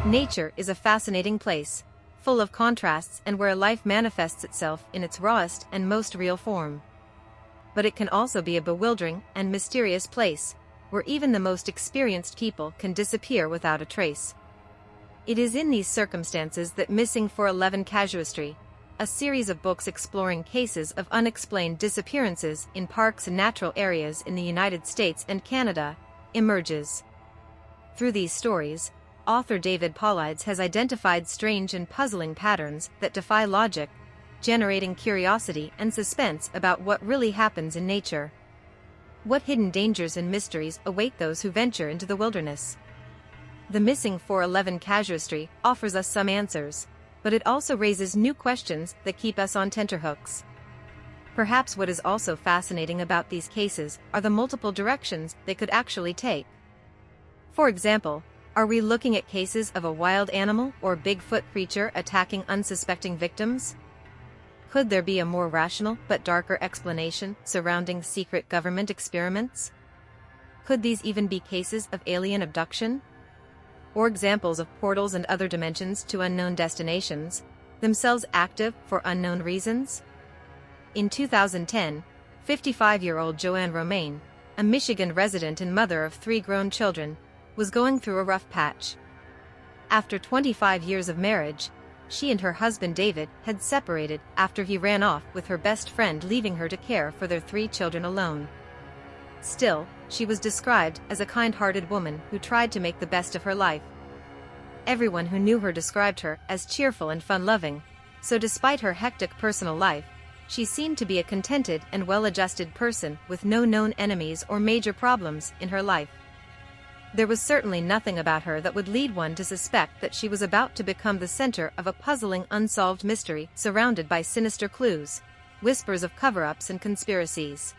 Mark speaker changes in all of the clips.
Speaker 1: Nature is a fascinating place, full of contrasts and where life manifests itself in its rawest and most real form. But it can also be a bewildering and mysterious place, where even the most experienced people can disappear without a trace. It is in these circumstances that Missing 411 Casuistry, a series of books exploring cases of unexplained disappearances in parks and natural areas in the United States and Canada, emerges. Through these stories, author David Paulides has identified strange and puzzling patterns that defy logic, generating curiosity and suspense about what really happens in nature. What hidden dangers and mysteries await those who venture into the wilderness? The Missing 411 Casuistry offers us some answers, but it also raises new questions that keep us on tenterhooks. Perhaps what is also fascinating about these cases are the multiple directions they could actually take. For example, are we looking at cases of a wild animal or Bigfoot creature attacking unsuspecting victims? Could there be a more rational but darker explanation surrounding secret government experiments? Could these even be cases of alien abduction? Or examples of portals and other dimensions to unknown destinations, themselves active for unknown reasons? In 2010, 55-year-old Joanne Romaine, a Michigan resident and mother of 3 grown children, was going through a rough patch. After 25 years of marriage, she and her husband David had separated after he ran off with her best friend, leaving her to care for their 3 children alone. Still, she was described as a kind-hearted woman who tried to make the best of her life. Everyone who knew her described her as cheerful and fun-loving, so despite her hectic personal life, she seemed to be a contented and well-adjusted person with no known enemies or major problems in her life. There was certainly nothing about her that would lead one to suspect that she was about to become the center of a puzzling unsolved mystery surrounded by sinister clues, whispers of cover-ups and conspiracies.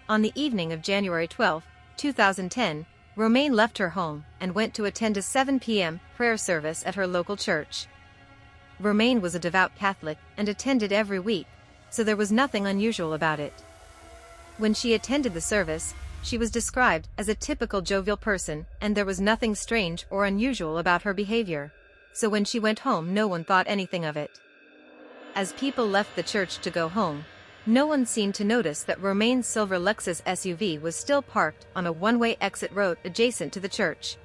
Speaker 1: On the evening of January 12, 2010, Romaine left her home and went to attend a 7 p.m. prayer service at her local church. Romaine was a devout Catholic and attended every week, so there was nothing unusual about it. When she attended the service, she was described as a typical jovial person, and there was nothing strange or unusual about her behavior. So when she went home, no one thought anything of it. As people left the church to go home, no one seemed to notice that Romaine's silver Lexus SUV was still parked on a one-way exit road adjacent to the church.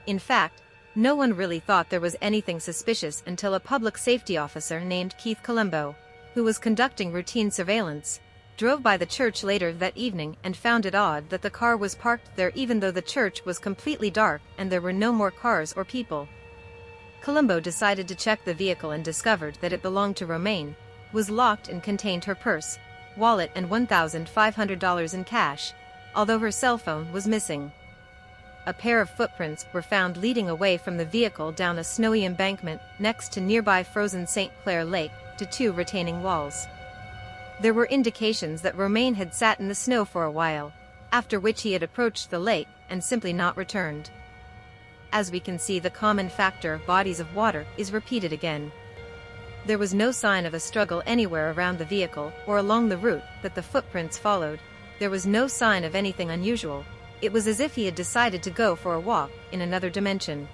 Speaker 1: In fact, no one really thought there was anything suspicious until a public safety officer named Keith Colombo, who was conducting routine surveillance, drove by the church later that evening and found it odd that the car was parked there even though the church was completely dark and there were no more cars or people. Colombo decided to check the vehicle and discovered that it belonged to Romaine, was locked and contained her purse, wallet and $1,500 in cash, although her cell phone was missing. A pair of footprints were found leading away from the vehicle down a snowy embankment next to nearby frozen St. Clair Lake to 2 retaining walls. There were indications that Romaine had sat in the snow for a while, after which he had approached the lake and simply not returned. As we can see, the common factor of bodies of water is repeated again. There was no sign of a struggle anywhere around the vehicle or along the route that the footprints followed. There was no sign of anything unusual. It was as if he had decided to go for a walk in another dimension.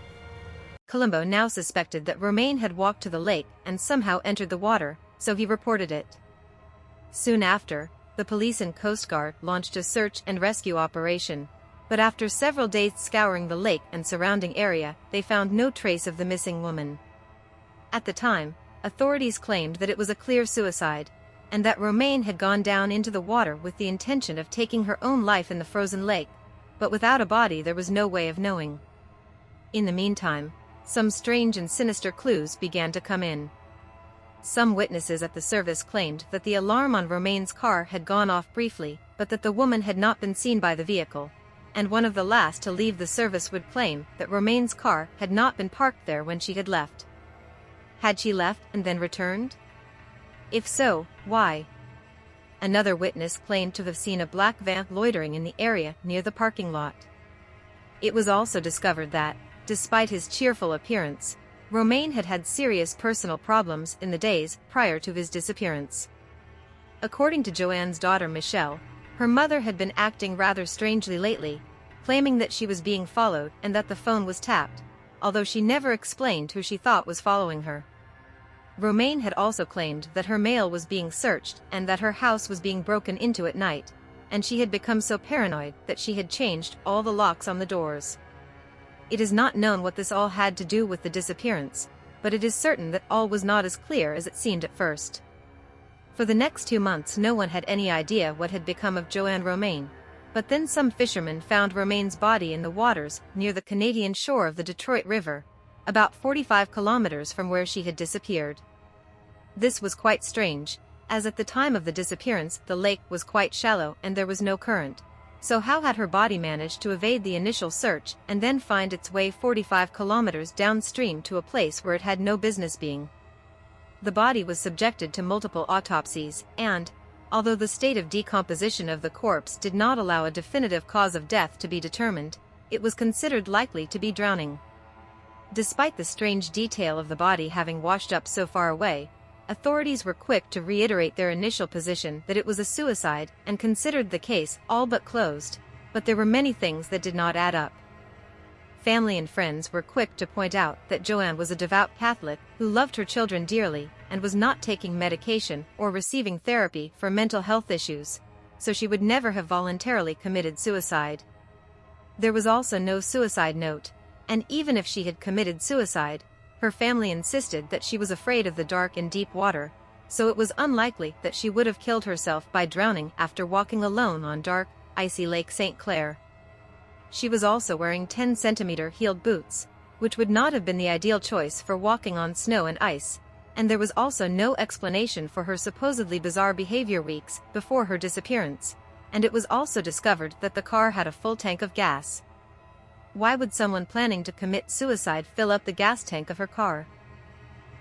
Speaker 1: Colombo now suspected that Romaine had walked to the lake and somehow entered the water, so he reported it. Soon after, the police and Coast Guard launched a search and rescue operation, but after several days scouring the lake and surrounding area, they found no trace of the missing woman. At the time, authorities claimed that it was a clear suicide, and that Romaine had gone down into the water with the intention of taking her own life in the frozen lake, but without a body there was no way of knowing. In the meantime, some strange and sinister clues began to come in. Some witnesses at the service claimed that the alarm on Romaine's car had gone off briefly, but that the woman had not been seen by the vehicle, and one of the last to leave the service would claim that Romaine's car had not been parked there when she had left. Had she left and then returned? If so, why? Another witness claimed to have seen a black van loitering in the area near the parking lot. It was also discovered that, despite his cheerful appearance, Romaine had had serious personal problems in the days prior to his disappearance. According to Joanne's daughter Michelle, her mother had been acting rather strangely lately, claiming that she was being followed and that the phone was tapped, although she never explained who she thought was following her. Romaine had also claimed that her mail was being searched and that her house was being broken into at night, and she had become so paranoid that she had changed all the locks on the doors. It is not known what this all had to do with the disappearance, but it is certain that all was not as clear as it seemed at first. For the next 2 months no one had any idea what had become of Joanne Romaine, but then some fishermen found Romaine's body in the waters near the Canadian shore of the Detroit River, about 45 kilometers from where she had disappeared. This was quite strange, as at the time of the disappearance the lake was quite shallow and there was no current. So how had her body managed to evade the initial search and then find its way 45 kilometers downstream to a place where it had no business being? The body was subjected to multiple autopsies, and, although the state of decomposition of the corpse did not allow a definitive cause of death to be determined, it was considered likely to be drowning. Despite the strange detail of the body having washed up so far away, authorities were quick to reiterate their initial position that it was a suicide and considered the case all but closed, but there were many things that did not add up. Family and friends were quick to point out that Joanne was a devout Catholic who loved her children dearly and was not taking medication or receiving therapy for mental health issues, so she would never have voluntarily committed suicide. There was also no suicide note, and even if she had committed suicide, her family insisted that she was afraid of the dark and deep water, so it was unlikely that she would have killed herself by drowning after walking alone on dark, icy Lake St. Clair. She was also wearing 10-centimeter heeled boots, which would not have been the ideal choice for walking on snow and ice, and there was also no explanation for her supposedly bizarre behavior weeks before her disappearance, and it was also discovered that the car had a full tank of gas. Why would someone planning to commit suicide fill up the gas tank of her car?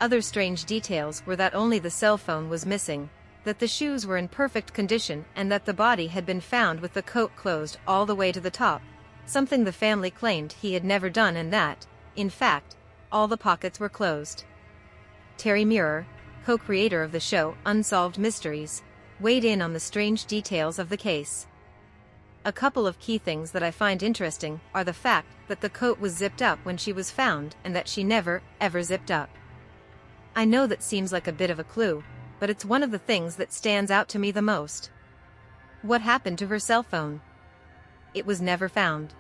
Speaker 1: Other strange details were that only the cell phone was missing, that the shoes were in perfect condition and that the body had been found with the coat closed all the way to the top, something the family claimed he had never done, and that, in fact, all the pockets were closed. Terry Muir, co-creator of the show Unsolved Mysteries, weighed in on the strange details of the case. A couple of key things that I find interesting are the fact that the coat was zipped up when she was found and that she never, ever zipped up. I know that seems like a bit of a clue, but it's one of the things that stands out to me the most. What happened to her cell phone? It was never found.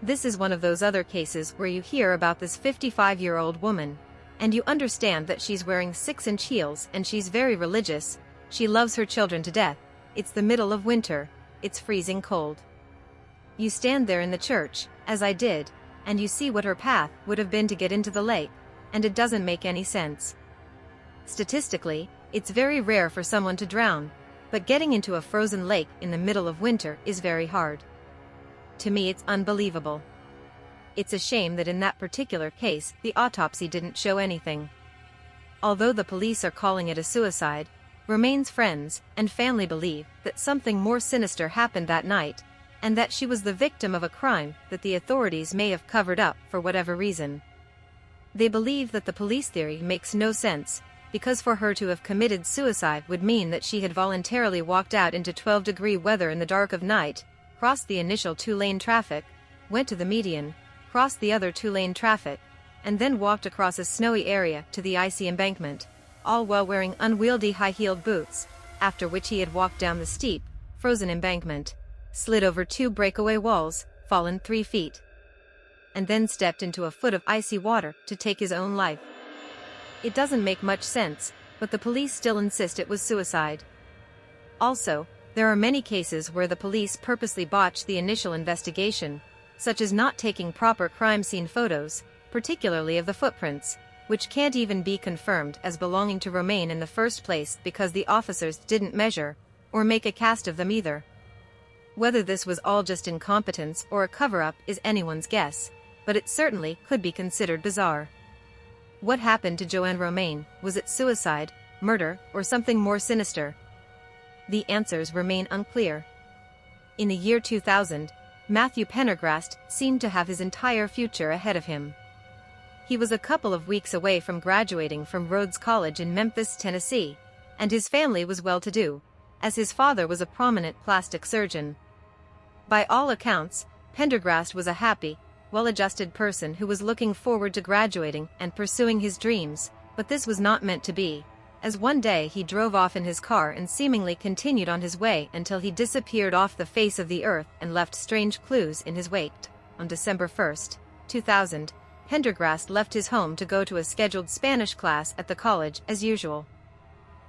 Speaker 1: This is one of those other cases where you hear about this 55-year-old woman, and you understand that she's wearing 6-inch heels and she's very religious, she loves her children to death, it's the middle of winter, it's freezing cold. You stand there in the church, as I did, and you see what her path would have been to get into the lake, and it doesn't make any sense. Statistically, it's very rare for someone to drown, but getting into a frozen lake in the middle of winter is very hard. To me, it's unbelievable. It's a shame that in that particular case the autopsy didn't show anything. Although the police are calling it a suicide, Romaine's friends and family believe that something more sinister happened that night, and that she was the victim of a crime that the authorities may have covered up for whatever reason. They believe that the police theory makes no sense, because for her to have committed suicide would mean that she had voluntarily walked out into 12-degree weather in the dark of night, crossed the initial 2-lane traffic, went to the median, crossed the other 2-lane traffic, and then walked across a snowy area to the icy embankment, all while wearing unwieldy high-heeled boots, after which he had walked down the steep, frozen embankment, slid over 2 breakaway walls, fallen 3 feet, and then stepped into a foot of icy water to take his own life. It doesn't make much sense, but the police still insist it was suicide. Also, there are many cases where the police purposely botched the initial investigation, such as not taking proper crime scene photos, particularly of the footprints, which can't even be confirmed as belonging to Romaine in the first place because the officers didn't measure or make a cast of them either. Whether this was all just incompetence or a cover-up is anyone's guess, but it certainly could be considered bizarre. What happened to Joanne Romaine? Was it suicide, murder, or something more sinister? The answers remain unclear. In the year 2000, Matthew Pendergrast seemed to have his entire future ahead of him. He was a couple of weeks away from graduating from Rhodes College in Memphis, Tennessee, and his family was well-to-do, as his father was a prominent plastic surgeon. By all accounts, Pendergrast was a happy, well-adjusted person who was looking forward to graduating and pursuing his dreams, but this was not meant to be, as one day he drove off in his car and seemingly continued on his way until he disappeared off the face of the earth and left strange clues in his wake. On December 1, 2000, Pendergrast left his home to go to a scheduled Spanish class at the college as usual.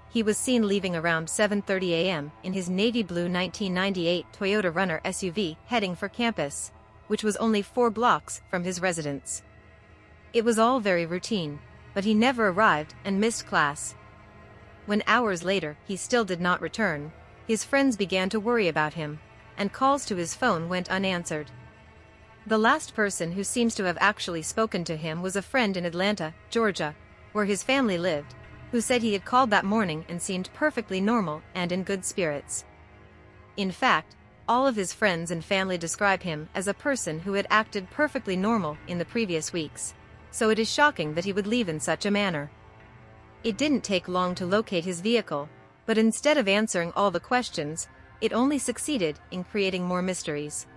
Speaker 1: He was seen leaving around 7:30 a.m. in his navy blue 1998 Toyota Runner SUV heading for campus, which was only 4 blocks from his residence. It was all very routine, but he never arrived and missed class. When hours later he still did not return, his friends began to worry about him, and calls to his phone went unanswered. The last person who seems to have actually spoken to him was a friend in Atlanta, Georgia, where his family lived, who said he had called that morning and seemed perfectly normal and in good spirits. In fact, all of his friends and family describe him as a person who had acted perfectly normal in the previous weeks, so it is shocking that he would leave in such a manner. It didn't take long to locate his vehicle, but instead of answering all the questions, it only succeeded in creating more mysteries.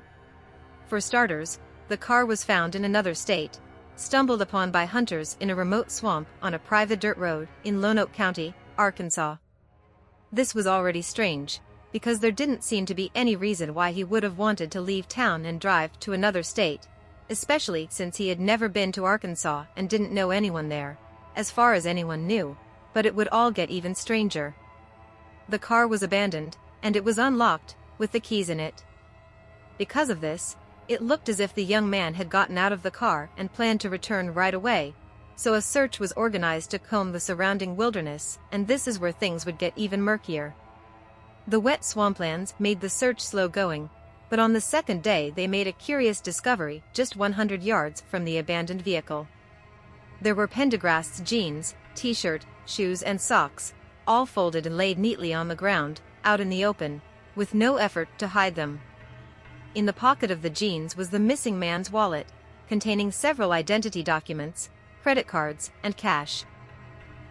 Speaker 1: For starters, the car was found in another state, stumbled upon by hunters in a remote swamp on a private dirt road in Lonoke County, Arkansas. This was already strange, because there didn't seem to be any reason why he would have wanted to leave town and drive to another state, especially since he had never been to Arkansas and didn't know anyone there, as far as anyone knew, but it would all get even stranger. The car was abandoned, and it was unlocked, with the keys in it. Because of this, it looked as if the young man had gotten out of the car and planned to return right away, so a search was organized to comb the surrounding wilderness, and this is where things would get even murkier. The wet swamplands made the search slow going, but on the second day they made a curious discovery just 100 yards from the abandoned vehicle. There were Pendergrast's jeans, t-shirt, shoes and socks, all folded and laid neatly on the ground, out in the open, with no effort to hide them. In the pocket of the jeans was the missing man's wallet, containing several identity documents, credit cards, and cash.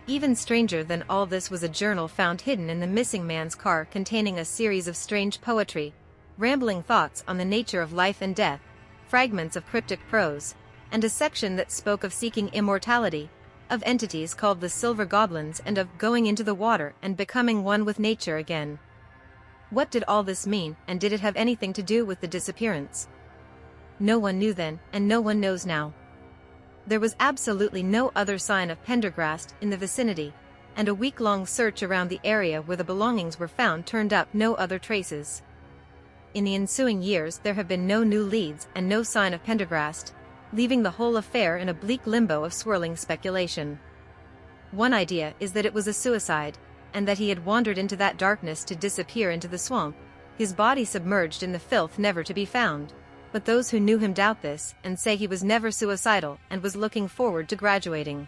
Speaker 1: Even stranger than all this was a journal found hidden in the missing man's car containing a series of strange poetry, rambling thoughts on the nature of life and death, fragments of cryptic prose, and a section that spoke of seeking immortality, of entities called the Silver Goblins and of going into the water and becoming one with nature again. What did all this mean, and did it have anything to do with the disappearance? No one knew then, and no one knows now. There was absolutely no other sign of Pendergrast in the vicinity, and a week-long search around the area where the belongings were found turned up no other traces. In the ensuing years there have been no new leads and no sign of Pendergrast, leaving the whole affair in a bleak limbo of swirling speculation. One idea is that it was a suicide, and that he had wandered into that darkness to disappear into the swamp, his body submerged in the filth never to be found. But those who knew him doubt this and say he was never suicidal and was looking forward to graduating.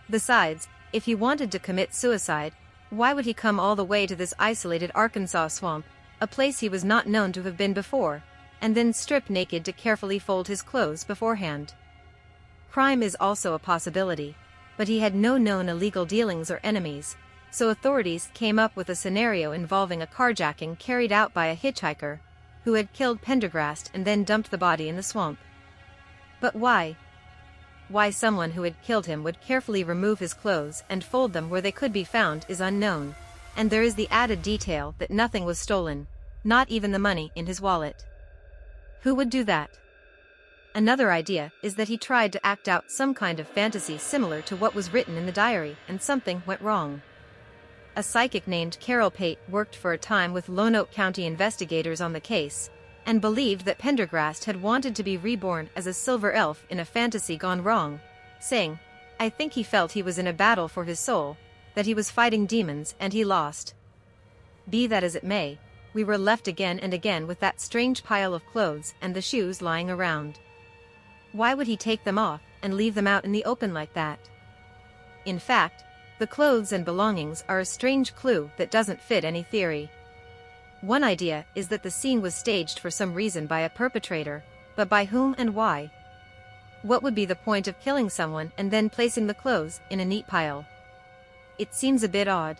Speaker 1: Besides, if he wanted to commit suicide, why would he come all the way to this isolated Arkansas swamp, a place he was not known to have been before, and then strip naked to carefully fold his clothes beforehand? Crime is also a possibility, but he had no known illegal dealings or enemies, so authorities came up with a scenario involving a carjacking carried out by a hitchhiker, who had killed Pendergrast and then dumped the body in the swamp. But why? Why someone who had killed him would carefully remove his clothes and fold them where they could be found is unknown, and there is the added detail that nothing was stolen, not even the money in his wallet. Who would do that? Another idea is that he tried to act out some kind of fantasy similar to what was written in the diary and something went wrong. A psychic named Carol Pate worked for a time with Lonoke County investigators on the case, and believed that Pendergrast had wanted to be reborn as a silver elf in a fantasy gone wrong, saying, "I think he felt he was in a battle for his soul, that he was fighting demons and he lost." Be that as it may, we were left again and again with that strange pile of clothes and the shoes lying around. Why would he take them off and leave them out in the open like that? In fact, the clothes and belongings are a strange clue that doesn't fit any theory. One idea is that the scene was staged for some reason by a perpetrator, but by whom and why? What would be the point of killing someone and then placing the clothes in a neat pile? It seems a bit odd.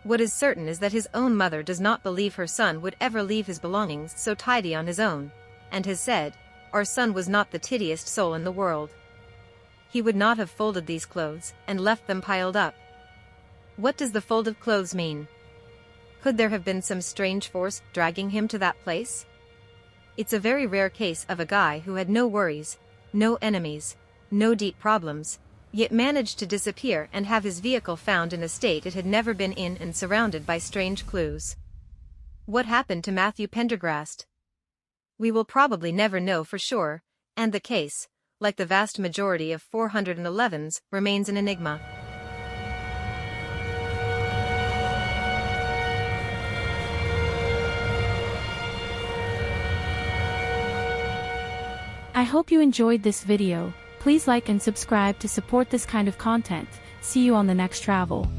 Speaker 1: What is certain is that his own mother does not believe her son would ever leave his belongings so tidy on his own, and has said, our son was not the tittiest soul in the world. He would not have folded these clothes and left them piled up. What does the folded clothes mean? Could there have been some strange force dragging him to that place? It's a very rare case of a guy who had no worries, no enemies, no deep problems, yet managed to disappear and have his vehicle found in a state it had never been in and surrounded by strange clues. What happened to Matthew Pendergrast? We will probably never know for sure, and the case, like the vast majority of 411s, remains an enigma.
Speaker 2: I hope you enjoyed this video. Please like and subscribe to support this kind of content. See you on the next travel.